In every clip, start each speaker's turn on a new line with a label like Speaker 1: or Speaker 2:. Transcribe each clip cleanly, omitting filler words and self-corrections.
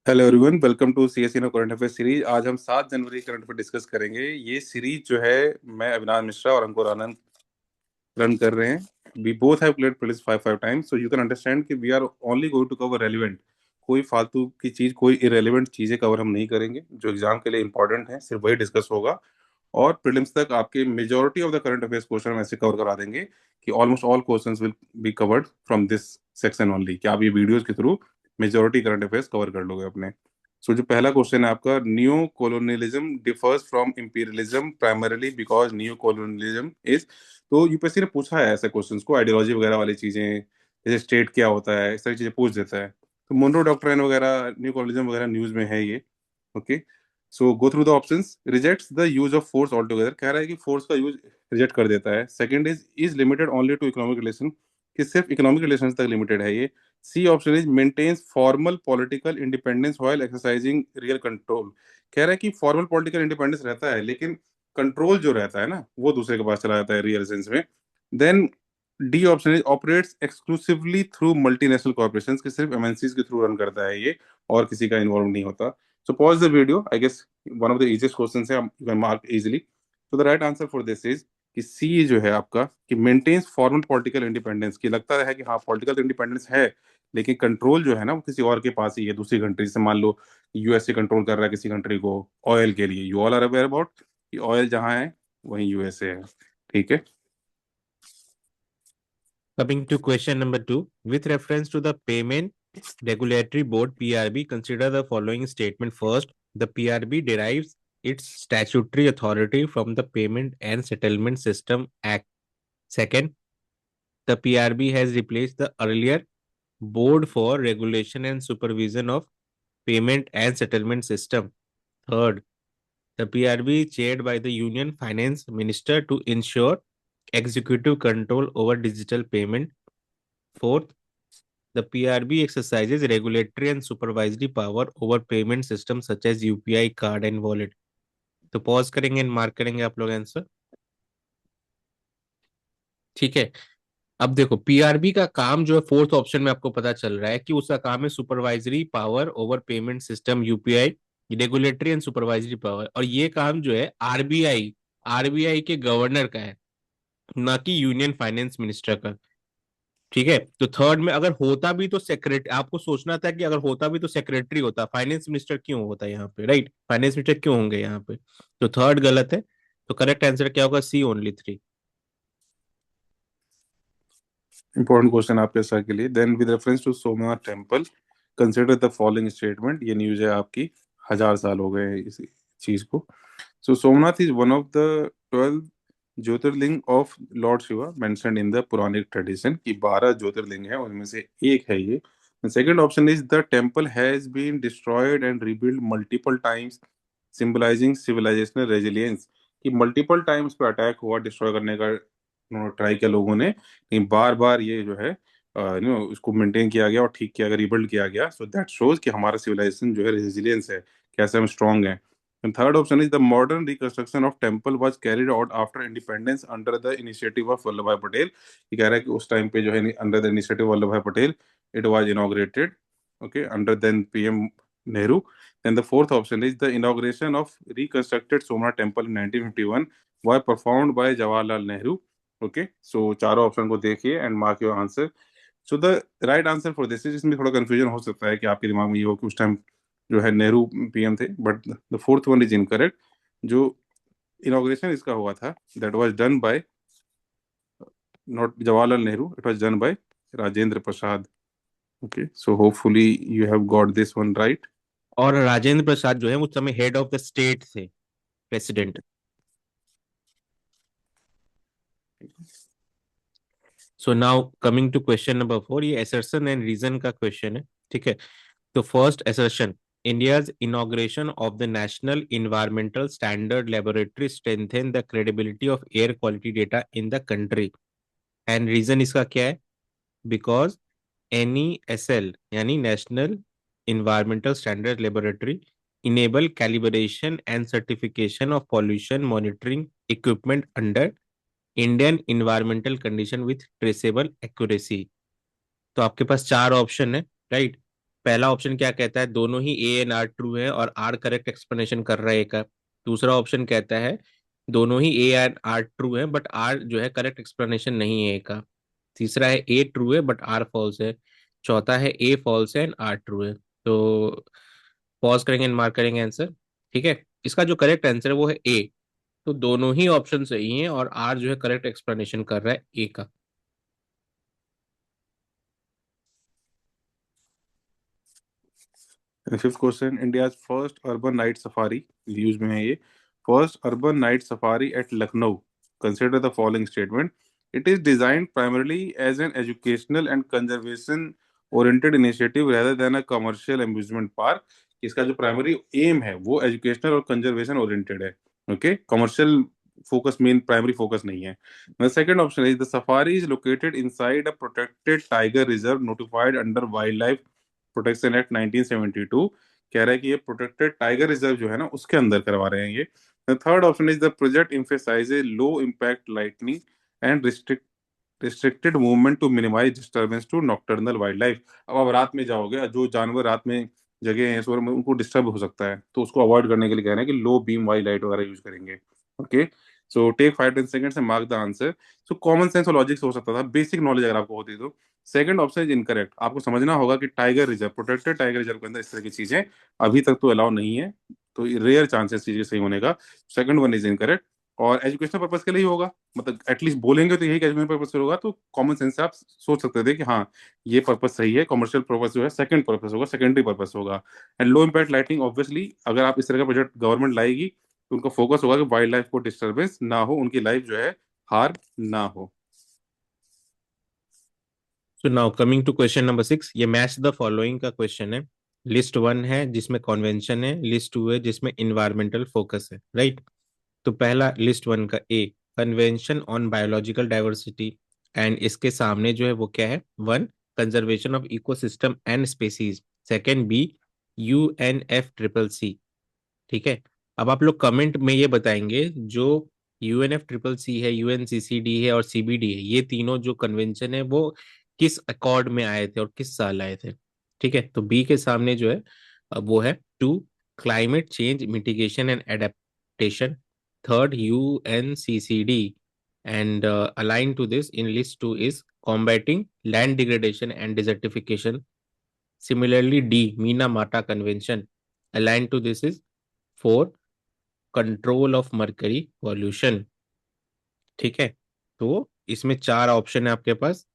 Speaker 1: Hello everyone, welcome to CSE know current affair series. आज हम 7 जनवरी current affair discuss करेंगे। ये सीरीज जो है, मैं अविनाश मिश्रा और अंकुर आनंद रन कर रहे हैं। We both have played police 5 times, so you can understand कि we are only going to cover relevant. कोई फालतू की चीज, कोई इरेलीवेंट चीजें कवर हम नहीं करेंगे। जो एग्जाम के लिए इंपॉर्टेंट है सिर्फ वही डिस्कस होगा। और प्रीलिम्स तक आपके majority of the current affairs question हम ऐसे कवर करा देंगे कि almost all questions will be covered from this section only, कि आप ये वीडियोस के through majority current affairs cover कर लोगे अपने। सो जो पहला क्वेश्चन है आपका, new colonialism differs from imperialism primarily because new colonialism is. तो यूपीएससी ने पूछा है ऐसे क्वेश्चंस को, आइडियोलॉजी वगैरह वाली चीजें, जैसे स्टेट क्या होता है, इस तरह की चीजें पूछ देता है। तो मोनरो डॉक्ट्राइन वगैरह, न्यू कॉलोनियलिज्म वगैरह न्यूज में है ये। Okay, so go through the options. Rejects the use of force all together, कह रहा है कि फोर्स का यूज रिजेक्ट कर देता है। Second is limited only to economic relation, कि सिर्फ इकोनॉमिक रिलेशन तक लिमिटेड है ये। C option is maintains formal political independence while exercising real control, कह रहा है कि फॉर्मल पॉलिटिकल इंडिपेंडेंस रहता है लेकिन कंट्रोल जो रहता है ना, वो दूसरे के पास चला जाता है रियल सेंस में। Then D option is operates exclusively through multinational corporations, कि सिर्फ एमएनसीज के थ्रू रन करता है ये, और किसी का इन्वॉल्व नहीं होता। So pause the video, I guess one of the easiest question है, यू कैन मार्क इजीली। तो the right answer for this is कि सी जो है आपका, कि मेंटेन्स फॉर्मल पॉलिटिकल इंडिपेंडेंस, की लगता है कि हाँ पॉलिटिकल इंडिपेंडेंस है लेकिन कंट्रोल जो है ना वो किसी और के पास ही है, दूसरी कंट्री से। मान लो यूएसए कंट्रोल कर रहा है किसी कंट्री को ऑयल के लिए, you all are aware about कि ऑयल जहाँ है वहीं यूएसए है। ठीक है।
Speaker 2: Coming to question number two, with reference to the Payment Regulatory Board (PRB), consider the following statement. First, the PRB derives its statutory authority from the Payment and Settlement System Act. Second, the PRB has replaced the earlier Board for Regulation and Supervision of Payment and Settlement System. Third, the PRB is chaired by the Union Finance Minister to ensure executive control over digital payment. Fourth, the PRB exercises regulatory and supervisory power over payment systems such as UPI, card and wallet. तो pause करेंगे and mark करेंगे आप लोग answer. ठीक है। अब देखो PRB का काम जो है फोर्थ ऑप्शन में आपको पता चल रहा है कि उसका काम है supervisory power over payment system UPI, regulatory and supervisory power. और ये काम जो है आरबीआई आरबीआई के गवर्नर का है, ना कि यूनियन फाइनेंस मिनिस्टर का। ठीक है। तो थर्ड में अगर होता भी तो सेक्रेटरी, आपको सोचना था कि अगर होता भी तो सेक्रेटरी होता, फाइनेंस मिनिस्टर क्यों होता यहाँ पे, राइट? फाइनेंस मिनिस्टर क्यों होंगे यहाँ पे? तो थर्ड गलत है। तो करेक्ट आंसर क्या होगा? C only three.
Speaker 1: Important question आपके सर के लिए। Then with reference to Somnath temple consider the following statement. ये न्यूज है आपकी, 1000 साल हो गए हैं इस चीज को। So Somnath is one of the 12 jyotirlinga of Lord Shiva mentioned in the Puranic tradition, की 12 ज्योतिर्लिंग है उनमें से एक है ये। Second option is the temple has been destroyed and rebuild multiple times symbolizing civilizational resilience, कि मल्टीपल टाइम्स पे अटैक हुआ, डिस्ट्रॉय करने का ट्राई किया लोगों ने, लेकिन बार बार ये जो है इसको मेंटेन किया गया और ठीक किया गया, रिबिल्ड किया गया। सो दैट शोज कि हमारा सिविलाइजेशन जो है रेजिलियंस है, कैसे हम स्ट्रांग हैं। And third option is the modern reconstruction of temple was carried out after independence under the initiative of Vallabhbhai Patel। ये कह रहा है कि उस टाइम पे जो है under the initiative of Vallabhbhai Patel it was inaugurated, okay, under then PM Nehru। Then the fourth option is the inauguration of reconstructed Somnath temple in 1951 was performed by Jawaharlal Nehru। Okay, so चारों option को देखिए and mark your answer. So the right answer for this is, इसमें थोड़ा confusion हो सकता है कि आपके दिमाग में ये हो कि उस टाइम जो है नेहरू पीएम थे, but the fourth one is incorrect. जो इनॉग्रेशन इसका हुआ था, that was done by not Jawaharlal Nehru, it was done by Rajendra Prasad. Okay, so hopefully you have got this one right.
Speaker 2: और राजेंद्र प्रसाद जो है उस समय हेड ऑफ द स्टेट थे, president. So now coming to question number four, ये असर्शन एंड रीजन का question है। ठीक है। तो first assertion, India's inauguration of the National Environmental Standard Laboratory strengthened the credibility of air quality data in the country। And reason इसका क्या है? Because NESL यानी national environmental standard laboratory enable calibration and certification of pollution monitoring equipment under Indian environmental condition with traceable accuracy। तो आपके पास चार option है, right? पहला option क्या कहता है, दोनों ही ए एंड आर ट्रू है और आर करेक्ट एक्सप्लेनेशन कर रहा है ए का। दूसरा ऑप्शन कहता है दोनों ही ए एंड आर ट्रू है बट आर जो है करेक्ट एक्सप्लेनेशन नहीं है ए का। तीसरा है ए ट्रू है बट आर फॉल्स है। चौथा है ए फॉल्स है एंड आर ट्रू है। तो पॉज करेंगे एंड मार्क करेंगे आंसर। ठीक है, इसका जो करेक्ट आंसर है वो है ए। तो दोनों ही ऑप्शन सही हैं और आर जो है करेक्ट एक्सप्लेनेशन कर रहा है ए का।
Speaker 1: Fifth question, India first urban night safari, news में है ये, first urban night safari at Lucknow, consider the following statement. It is designed primarily as an educational and conservation oriented initiative rather than a commercial amusement park. इसका जो primary aim है वो educational और conservation oriented है। Okay, commercial focus main primary focus नहीं है। The second option is the safari is located inside a protected tiger reserve notified under Wildlife protection act 1972। कह रहा है कि ये प्रोटेक्टेड टाइगर रिजर्व जो है ना उसके अंदर करवा रहे हैं ये। Third option is the project emphasizes low impact lightning and restricted movement to minimise disturbance to nocturnal wildlife. अब आप रात में जाओगे, जो जानवर रात में जगह हैं शोर में, उनको डिस्टर्ब हो सकता है, तो उसको अवॉइड करने के लिए कह रहे हैं कि लो बीम वाली लाइट वगैरह यूज करेंगे। ओके, सो टेक 5-10 सेकंड से mark the answer. So common sense और लॉजिक से हो सकता था, बेसिक नॉलेज अगर आपको होती तो। Second option is incorrect. आपको समझना होगा कि tiger reserve, protected tiger reserve के अंदर इस तरह की चीजें अभी तक तो अलाउ नहीं है, तो रेयर चांसेस चीजें सही होने का। Second one is incorrect. और एजुकेशनल पर्पज के लिए ही होगा, मतलब एटलीस्ट बोलेंगे तो यही एजुकेशनल पर्पज से होगा, तो कॉमन सेंस से आप सोच सकते थे कि हाँ ये पर्पज सही है। कमर्शियल पर्पज जो है सेकंड पर्पज होगा, सेकेंडरी पर्पज होगा। And low impact lighting, obviously अगर आप इस तरह का प्रोजेक्ट गवर्नमेंट लाएगी तो उनका फोकस होगा कि वाइल्ड लाइफ को डिस्टर्बेंस ना हो, उनकी लाइफ जो है हार ना हो।
Speaker 2: So now coming to question number 6, ये मैच द फॉलोइंग का क्वेश्चन है। लिस्ट वन है जिसमें कॉन्वेंशन है, लिस्ट टू है जिसमें इन्वायरमेंटल फोकस है, राइट। तो पहला लिस्ट वन का A, convention on biological diversity, and इसके सामने जो है वो क्या है, one, conservation of ecosystem and species. Second B, UNFCCC। ठीक है, अब आप लोग कमेंट में ये बताएंगे जो UNFCCC है, UNCCD है और CBD है, ये तीनों जो कन्वेंशन है वो किस अकॉर्ड में आए थे और किस साल आए थे। ठीक है, तो बी के सामने जो है वो है two, climate change mitigation and adaptation. Third, UNCCD, and align to this in list two is combating land degradation and desertification. Similarly, D, Minamata Convention. Aligned to this is 4, Control of Mercury Pollution. ठीक है, तो इसमें चार option है आपके पास,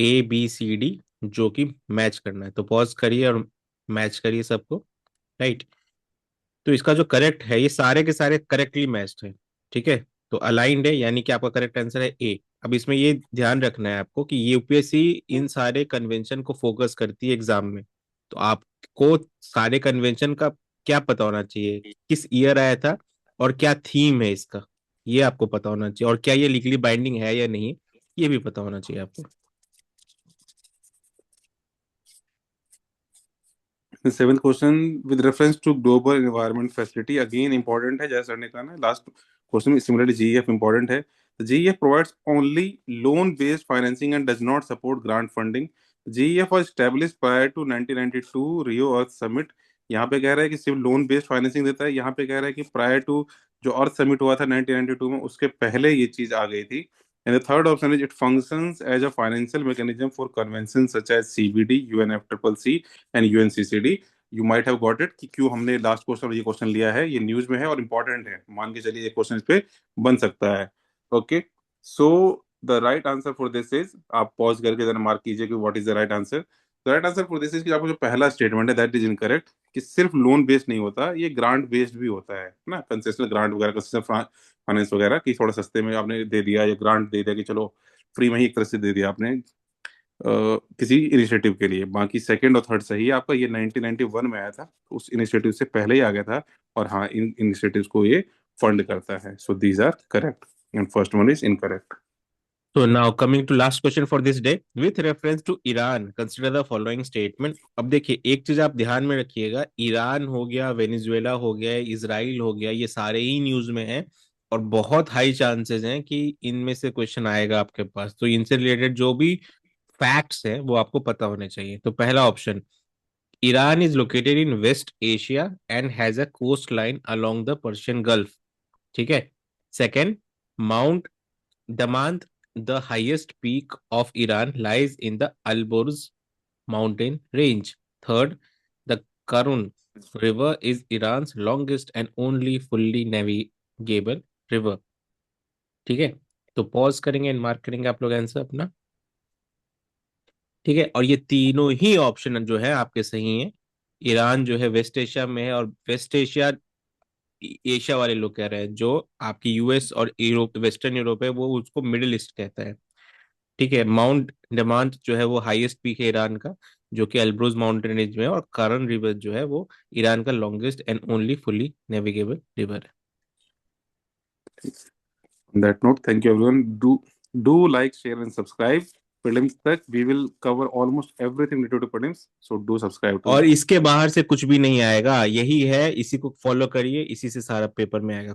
Speaker 2: ABCD, जो कि match करना है। तो पॉज करिए और मैच करिए सबको, राइट। तो इसका जो करेक्ट है, ये सारे के सारे करेक्टली मैच्ड है। ठीक है, तो अलाइंड है, यानी कि आपका करेक्ट आंसर है ए। अब इसमें ये ध्यान रखना है आपको कि ये यूपीएससी इन सारे कन्वेंशन को फोकस करती है एग्जाम में। तो आपको सारे कन्वेंशन का क्या पता होना चाहिए, किस ईयर आया था और क्या थीम है इसका, ये आपको पता होना चाहिए, और क्या ये लीगली बाइंडिंग है या नहीं, ये भी पता होना चाहिए आपको।
Speaker 1: Seventh question, with reference to global environment facility, again important है, जैसे सर ने कहा ना लास्ट क्वेश्चन में, सिमिलरली जीईएफ इंपॉर्टेंट है। GEF provides only loan based financing and does not support grant funding. GEF was established prior to 1992 Rio earth summit. यहाँ पे कह रहा है कि सिर्फ लोन बेस्ड फाइनेंसिंग देता है, यहाँ पे कह रहा है कि प्रायर टू जो अर्थ समिट हुआ था 1992 में, उसके पहले ये चीज आ गई थी। And the third option is it functions as a financial mechanism for conventions such as CBD, UNFCCC and UNCCD। You might have got it कि क्यों हमने लास्ट क्वेश्चन ये क्वेश्चन लिया है, ये न्यूज में है और इंपॉर्टेंट है, मान के चलिए ये क्वेश्चन इस पे बन सकता है। Okay, so the right answer for this is, आप पॉज करके जरा मार्क कीजिए कि what is the right answer. The right answer for this is कि आपको जो पहला स्टेटमेंट है दैट इज इनकरेक्ट, कि सिर्फ लोन बेस्ड नहीं होता, ये ग्रांट बेस्ड भी होता है ना, कंसेशनल ग्रांट वगैरह, कंसेशनल फाइनेंस वगैरह, कि थोड़ा सस्ते में आपने दे दिया या ग्रांट दे दिया कि चलो फ्री में ही एक तरह से दे दिया आपने किसी इनिशिएटिव के लिए। बाकी सेकंड और थर्ड सही है आपका, ये 1991 में आया था, तो उस इनिशिएटिव से पहले ही आ गया था। और हाँ, इन इनिशिएटिव्स को ये फंड करता है। So these are correct and first one is incorrect.
Speaker 2: So now coming to last question for this day, with reference to Iran, consider the following statement. अब देखिए एक चीज आप ध्यान में रखिएगा, ईरान हो गया, वेनेजुएला हो गया, इजराइल हो गया, ये सारे ही न्यूज में हैं और बहुत हाई चांसेस हैं कि इनमें से क्वेश्चन आएगा आपके पास। तो इनसे रिलेटेड जो भी फैक्ट्स हैं वो आपको पता होने चाहिए। तो पहला option, Iran is located in West Asia and has a coastline along the Persian Gulf. ठीक है. Second, Mount Damant, the highest peak of Iran, lies in the Alborz mountain range. Third, the Karun River is Iran's longest and only fully navigable river. ठीक है. तो pause करेंगे and mark करेंगे आप लोग answer अपना. ठीक है. और ये तीनों ही ऑप्शन जो है आपके सही हैं. ईरान जो है वेस्ट एशिया में है, और वेस्ट एशिया एशिया वाले लोग कह रहे हैं, जो आपकी यूएस और यूरोप, वेस्टर्न यूरोप है, वो उसको मिडिल ईस्ट कहता है. ठीक है. माउंट डेमांट जो है वो हाईएस्ट पीक है ईरान का, जो कि अल्ब्रोज माउंटेन रेंज में है, और करन रिवर जो है वो ईरान का longest and only fully navigable river है.
Speaker 1: On that note, thank you everyone. Do like, share and subscribe. Prelims तक we will cover almost everything related to prelims, so do subscribe to
Speaker 2: और
Speaker 1: us.
Speaker 2: इसके बाहर से कुछ भी नहीं आएगा, यही है, इसी को फॉलो करिए, इसी से सारा पेपर में आएगा.